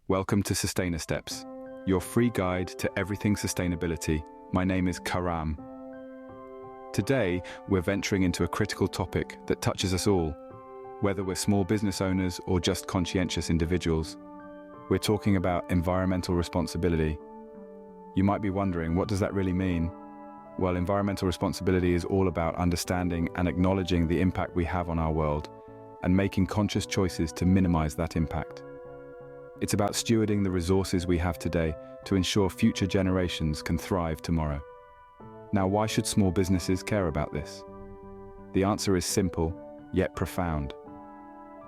Welcome to SustainaSteps, your free guide to everything sustainability. My name is Karam. Today, we're venturing into a critical topic that touches us all, whether we're small business owners or just conscientious individuals. We're talking about environmental responsibility. You might be wondering, what does that really mean? Well, environmental responsibility is all about understanding and acknowledging the impact we have on our world and making conscious choices to minimize that impact. It's about stewarding the resources we have today to ensure future generations can thrive tomorrow. Now, why should small businesses care about this? The answer is simple, yet profound.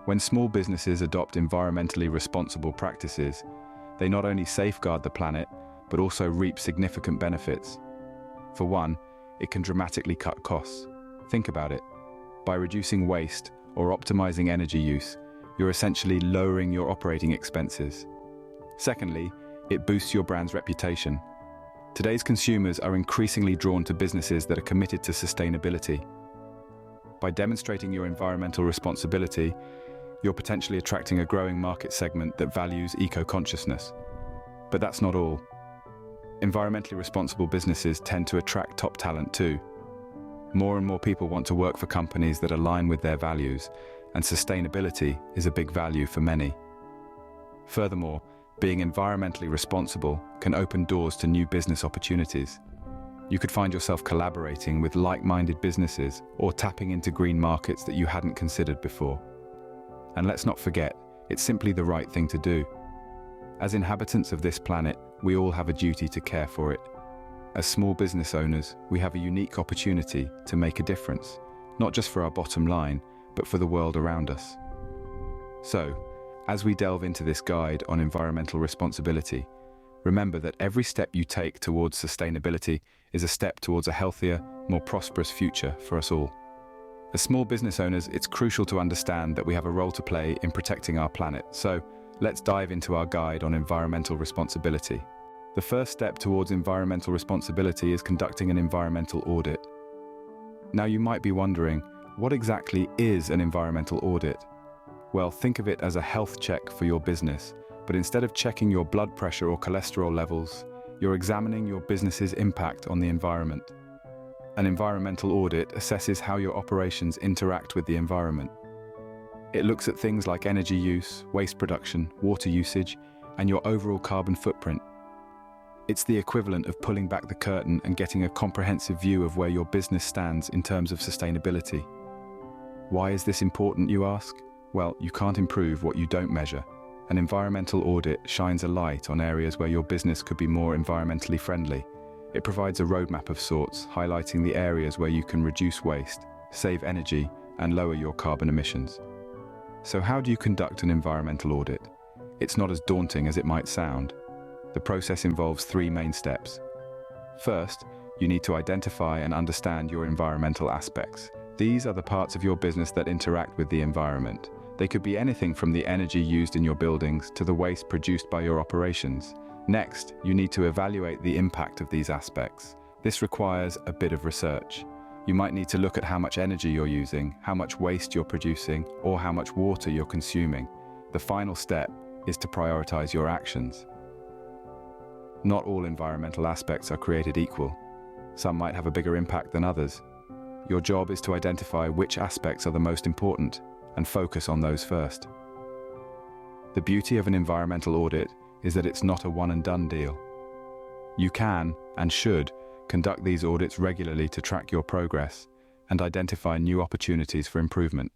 When small businesses adopt environmentally responsible practices, they not only safeguard the planet, but also reap significant benefits. For one, it can dramatically cut costs. Think about it. By reducing waste or optimizing energy use, you're essentially lowering your operating expenses. Secondly, it boosts your brand's reputation. Today's consumers are increasingly drawn to businesses that are committed to sustainability. By demonstrating your environmental responsibility, you're potentially attracting a growing market segment that values eco-consciousness. But that's not all. Environmentally responsible businesses tend to attract top talent too. More and more people want to work for companies that align with their values, and sustainability is a big value for many. Furthermore, being environmentally responsible can open doors to new business opportunities. You could find yourself collaborating with like-minded businesses or tapping into green markets that you hadn't considered before. And let's not forget, it's simply the right thing to do. As inhabitants of this planet, we all have a duty to care for it. As small business owners, we have a unique opportunity to make a difference, not just for our bottom line, but for the world around us. So, as we delve into this guide on environmental responsibility, remember that every step you take towards sustainability is a step towards a healthier, more prosperous future for us all. As small business owners, it's crucial to understand that we have a role to play in protecting our planet. So, let's dive into our guide on environmental responsibility. The first step towards environmental responsibility is conducting an environmental audit. Now, you might be wondering, what exactly is an environmental audit? Well, think of it as a health check for your business, but instead of checking your blood pressure or cholesterol levels, you're examining your business's impact on the environment. An environmental audit assesses how your operations interact with the environment. It looks at things like energy use, waste production, water usage, and your overall carbon footprint. It's the equivalent of pulling back the curtain and getting a comprehensive view of where your business stands in terms of sustainability. Why is this important, you ask? Well, you can't improve what you don't measure. An environmental audit shines a light on areas where your business could be more environmentally friendly. It provides a roadmap of sorts, highlighting the areas where you can reduce waste, save energy, and lower your carbon emissions. So how do you conduct an environmental audit? It's not as daunting as it might sound. The process involves three main steps. First, you need to identify and understand your environmental aspects. These are the parts of your business that interact with the environment. They could be anything from the energy used in your buildings to the waste produced by your operations. Next, you need to evaluate the impact of these aspects. This requires a bit of research. You might need to look at how much energy you're using, how much waste you're producing, or how much water you're consuming. The final step is to prioritize your actions. Not all environmental aspects are created equal. Some might have a bigger impact than others. Your job is to identify which aspects are the most important and focus on those first. The beauty of an environmental audit is that it's not a one-and-done deal. You can, and should, conduct these audits regularly to track your progress and identify new opportunities for improvement.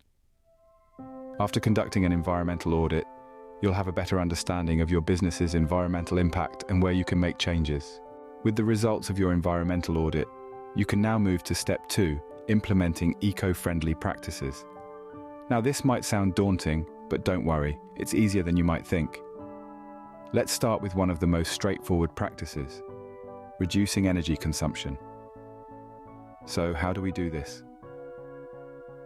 After conducting an environmental audit, you'll have a better understanding of your business's environmental impact and where you can make changes. With the results of your environmental audit, you can now move to step 2, implementing eco-friendly practices. Now, this might sound daunting, but don't worry, it's easier than you might think. Let's start with one of the most straightforward practices: reducing energy consumption. So, how do we do this?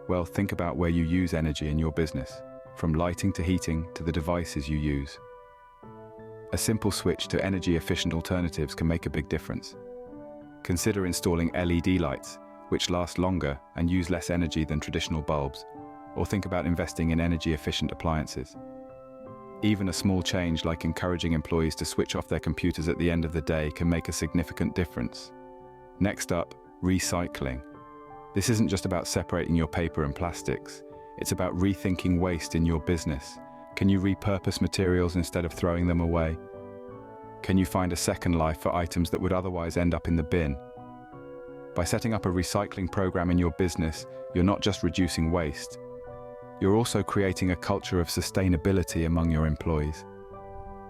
Well, think about where you use energy in your business, from lighting to heating to the devices you use. A simple switch to energy-efficient alternatives can make a big difference. Consider installing LED lights, which last longer and use less energy than traditional bulbs, or think about investing in energy-efficient appliances. Even a small change like encouraging employees to switch off their computers at the end of the day can make a significant difference. Next up, recycling. This isn't just about separating your paper and plastics. It's about rethinking waste in your business. Can you repurpose materials instead of throwing them away? Can you find a second life for items that would otherwise end up in the bin? By setting up a recycling program in your business, you're not just reducing waste. You're also creating a culture of sustainability among your employees.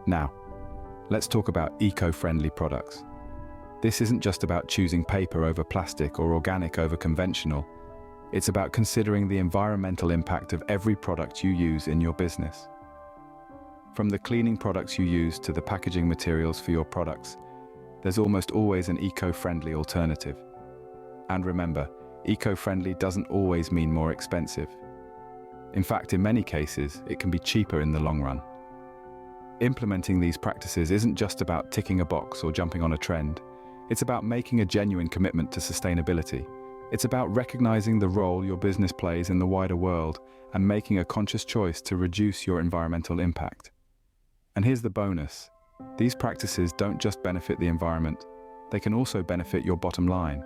Now, let's talk about eco-friendly products. This isn't just about choosing paper over plastic or organic over conventional. It's about considering the environmental impact of every product you use in your business. From the cleaning products you use to the packaging materials for your products, there's almost always an eco-friendly alternative. And remember, eco-friendly doesn't always mean more expensive. In fact, in many cases, it can be cheaper in the long run. Implementing these practices isn't just about ticking a box or jumping on a trend. It's about making a genuine commitment to sustainability. It's about recognizing the role your business plays in the wider world and making a conscious choice to reduce your environmental impact. And here's the bonus. These practices don't just benefit the environment, they can also benefit your bottom line.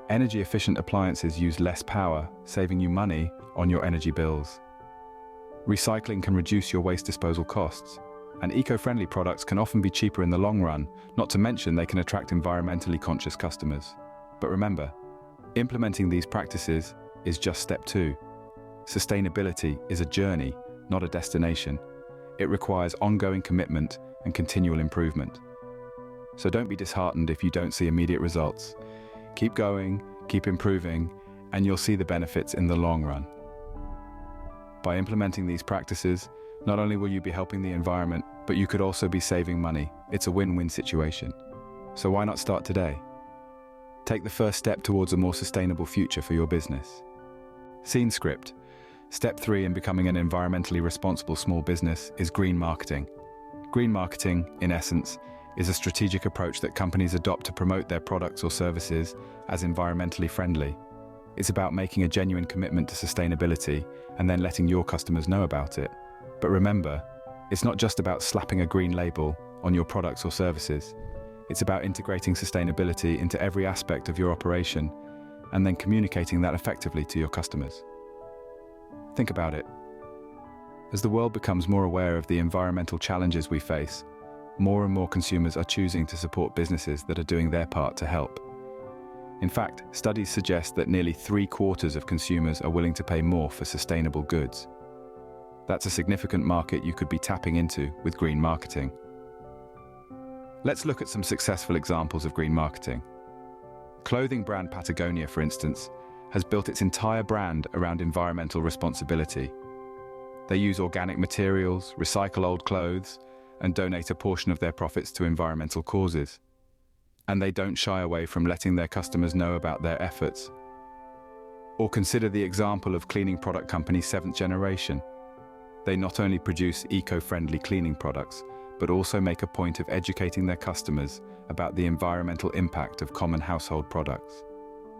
Energy-efficient appliances use less power, saving you money on your energy bills. Recycling can reduce your waste disposal costs, and eco-friendly products can often be cheaper in the long run, not to mention they can attract environmentally conscious customers. But remember, implementing these practices is just step 2. Sustainability is a journey, not a destination. It requires ongoing commitment and continual improvement. So don't be disheartened if you don't see immediate results. Keep going, keep improving, and you'll see the benefits in the long run. By implementing these practices, not only will you be helping the environment, but you could also be saving money. It's a win-win situation. So why not start today? Take the first step towards a more sustainable future for your business. Scene script. Step 3 in becoming an environmentally responsible small business is green marketing. Green marketing, in essence, is a strategic approach that companies adopt to promote their products or services as environmentally friendly. It's about making a genuine commitment to sustainability and then letting your customers know about it. But remember, it's not just about slapping a green label on your products or services. It's about integrating sustainability into every aspect of your operation and then communicating that effectively to your customers. Think about it. As the world becomes more aware of the environmental challenges we face, more and more consumers are choosing to support businesses that are doing their part to help. In fact, studies suggest that nearly 3/4 of consumers are willing to pay more for sustainable goods. That's a significant market you could be tapping into with green marketing. Let's look at some successful examples of green marketing. Clothing brand Patagonia, for instance, has built its entire brand around environmental responsibility. They use organic materials, recycle old clothes, and donate a portion of their profits to environmental causes. And they don't shy away from letting their customers know about their efforts. Or consider the example of cleaning product company 7th Generation. They not only produce eco-friendly cleaning products, but also make a point of educating their customers about the environmental impact of common household products.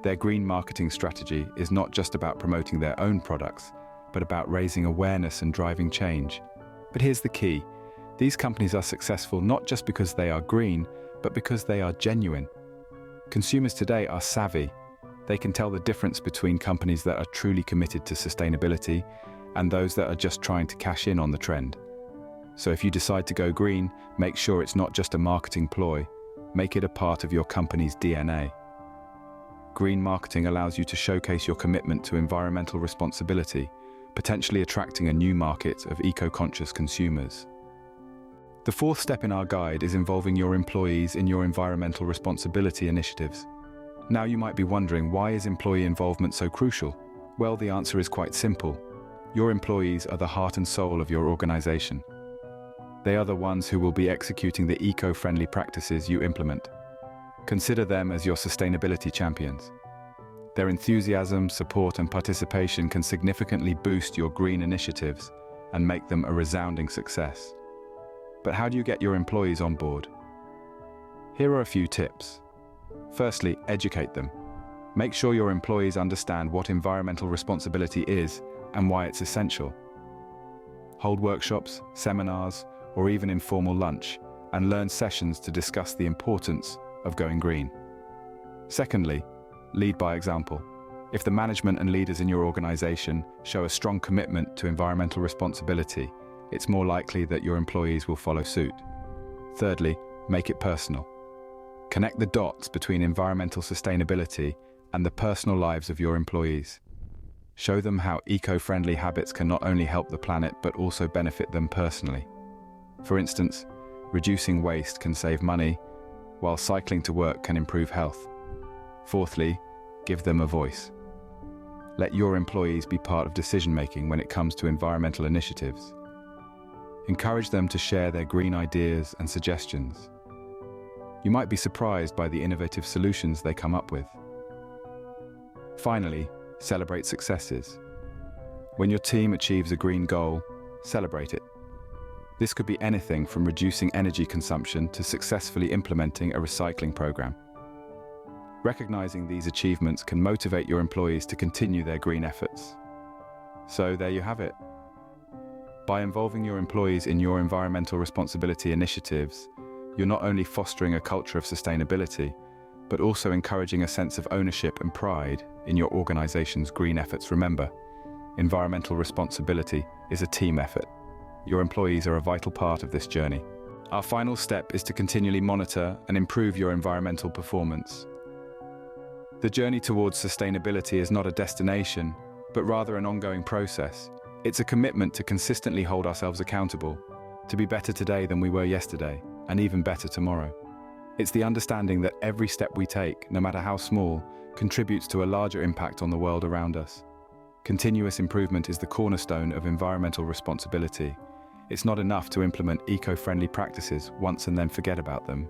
Their green marketing strategy is not just about promoting their own products, but about raising awareness and driving change. But here's the key. These companies are successful not just because they are green, but because they are genuine. Consumers today are savvy. They can tell the difference between companies that are truly committed to sustainability and those that are just trying to cash in on the trend. So if you decide to go green, make sure it's not just a marketing ploy. Make it a part of your company's DNA. Green marketing allows you to showcase your commitment to environmental responsibility, potentially attracting a new market of eco-conscious consumers. The 4th step in our guide is involving your employees in your environmental responsibility initiatives. Now you might be wondering, why is employee involvement so crucial? Well, the answer is quite simple. Your employees are the heart and soul of your organization. They are the ones who will be executing the eco-friendly practices you implement. Consider them as your sustainability champions. Their enthusiasm, support, and participation can significantly boost your green initiatives and make them a resounding success. But how do you get your employees on board? Here are a few tips. Firstly, educate them. Make sure your employees understand what environmental responsibility is and why it's essential. Hold workshops, seminars, or even informal lunch, and learn sessions to discuss the importance of going green. Secondly, lead by example. If the management and leaders in your organization show a strong commitment to environmental responsibility, it's more likely that your employees will follow suit. Thirdly, make it personal. Connect the dots between environmental sustainability and the personal lives of your employees. Show them how eco-friendly habits can not only help the planet but also benefit them personally. For instance, reducing waste can save money, while cycling to work can improve health. Fourthly, give them a voice. Let your employees be part of decision-making when it comes to environmental initiatives. Encourage them to share their green ideas and suggestions. You might be surprised by the innovative solutions they come up with. Finally, celebrate successes. When your team achieves a green goal, celebrate it. This could be anything from reducing energy consumption to successfully implementing a recycling program. Recognizing these achievements can motivate your employees to continue their green efforts. So there you have it. By involving your employees in your environmental responsibility initiatives, you're not only fostering a culture of sustainability, but also encouraging a sense of ownership and pride in your organization's green efforts. Remember, environmental responsibility is a team effort. Your employees are a vital part of this journey. Our final step is to continually monitor and improve your environmental performance. The journey towards sustainability is not a destination, but rather an ongoing process. It's a commitment to consistently hold ourselves accountable, to be better today than we were yesterday, and even better tomorrow. It's the understanding that every step we take, no matter how small, contributes to a larger impact on the world around us. Continuous improvement is the cornerstone of environmental responsibility. It's not enough to implement eco-friendly practices once and then forget about them.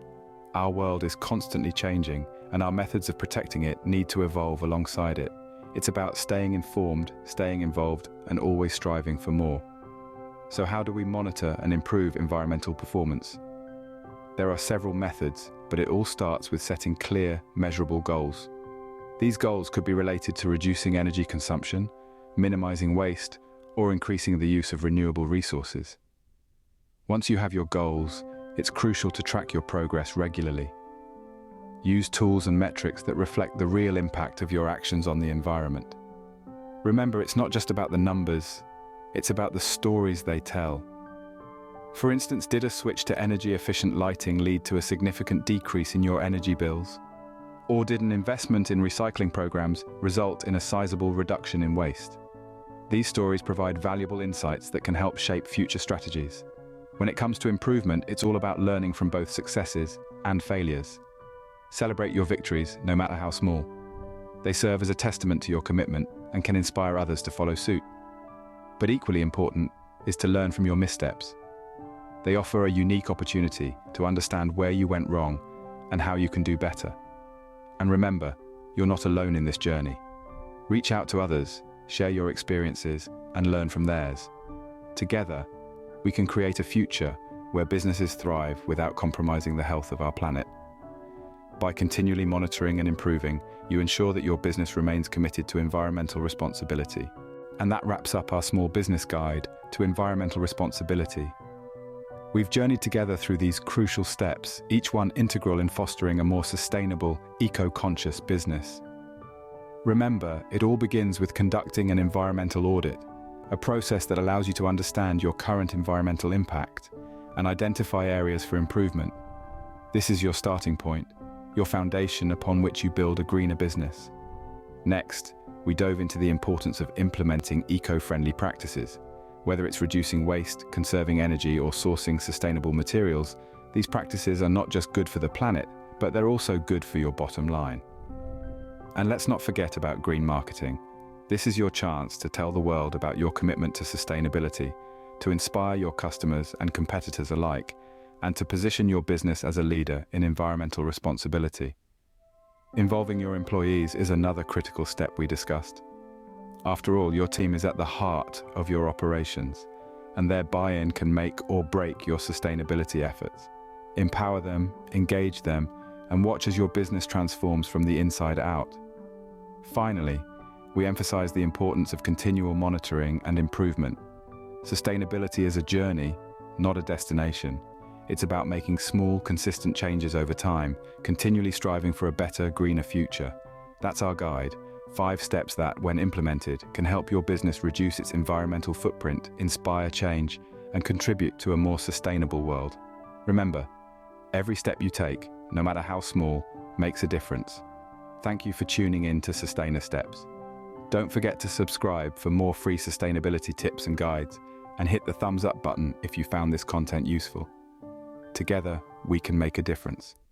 Our world is constantly changing, and our methods of protecting it need to evolve alongside it. It's about staying informed, staying involved, and always striving for more. So how do we monitor and improve environmental performance? There are several methods, but it all starts with setting clear, measurable goals. These goals could be related to reducing energy consumption, minimizing waste, or increasing the use of renewable resources. Once you have your goals, it's crucial to track your progress regularly. Use tools and metrics that reflect the real impact of your actions on the environment. Remember, it's not just about the numbers, it's about the stories they tell. For instance, did a switch to energy-efficient lighting lead to a significant decrease in your energy bills? Or did an investment in recycling programs result in a sizable reduction in waste? These stories provide valuable insights that can help shape future strategies. When it comes to improvement, it's all about learning from both successes and failures. Celebrate your victories, no matter how small. They serve as a testament to your commitment and can inspire others to follow suit. But equally important is to learn from your missteps. They offer a unique opportunity to understand where you went wrong and how you can do better. And remember, you're not alone in this journey. Reach out to others, share your experiences, and learn from theirs. Together, we can create a future where businesses thrive without compromising the health of our planet. By continually monitoring and improving, you ensure that your business remains committed to environmental responsibility. And that wraps up our small business guide to environmental responsibility. We've journeyed together through these crucial steps, each one integral in fostering a more sustainable, eco-conscious business. Remember, it all begins with conducting an environmental audit, a process that allows you to understand your current environmental impact and identify areas for improvement. This is your starting point, your foundation upon which you build a greener business. Next, we dove into the importance of implementing eco-friendly practices. Whether it's reducing waste, conserving energy, or sourcing sustainable materials, these practices are not just good for the planet, but they're also good for your bottom line. And let's not forget about green marketing. This is your chance to tell the world about your commitment to sustainability, to inspire your customers and competitors alike, and to position your business as a leader in environmental responsibility. Involving your employees is another critical step we discussed. After all, your team is at the heart of your operations, and their buy-in can make or break your sustainability efforts. Empower them, engage them, and watch as your business transforms from the inside out. Finally, we emphasize the importance of continual monitoring and improvement. Sustainability is a journey, not a destination. It's about making small, consistent changes over time, continually striving for a better, greener future. That's our guide. 5 steps that, when implemented, can help your business reduce its environmental footprint, inspire change, and contribute to a more sustainable world. Remember, every step you take, no matter how small, makes a difference. Thank you for tuning in to SustainaSteps. Don't forget to subscribe for more free sustainability tips and guides, and hit the thumbs up button if you found this content useful. Together, we can make a difference.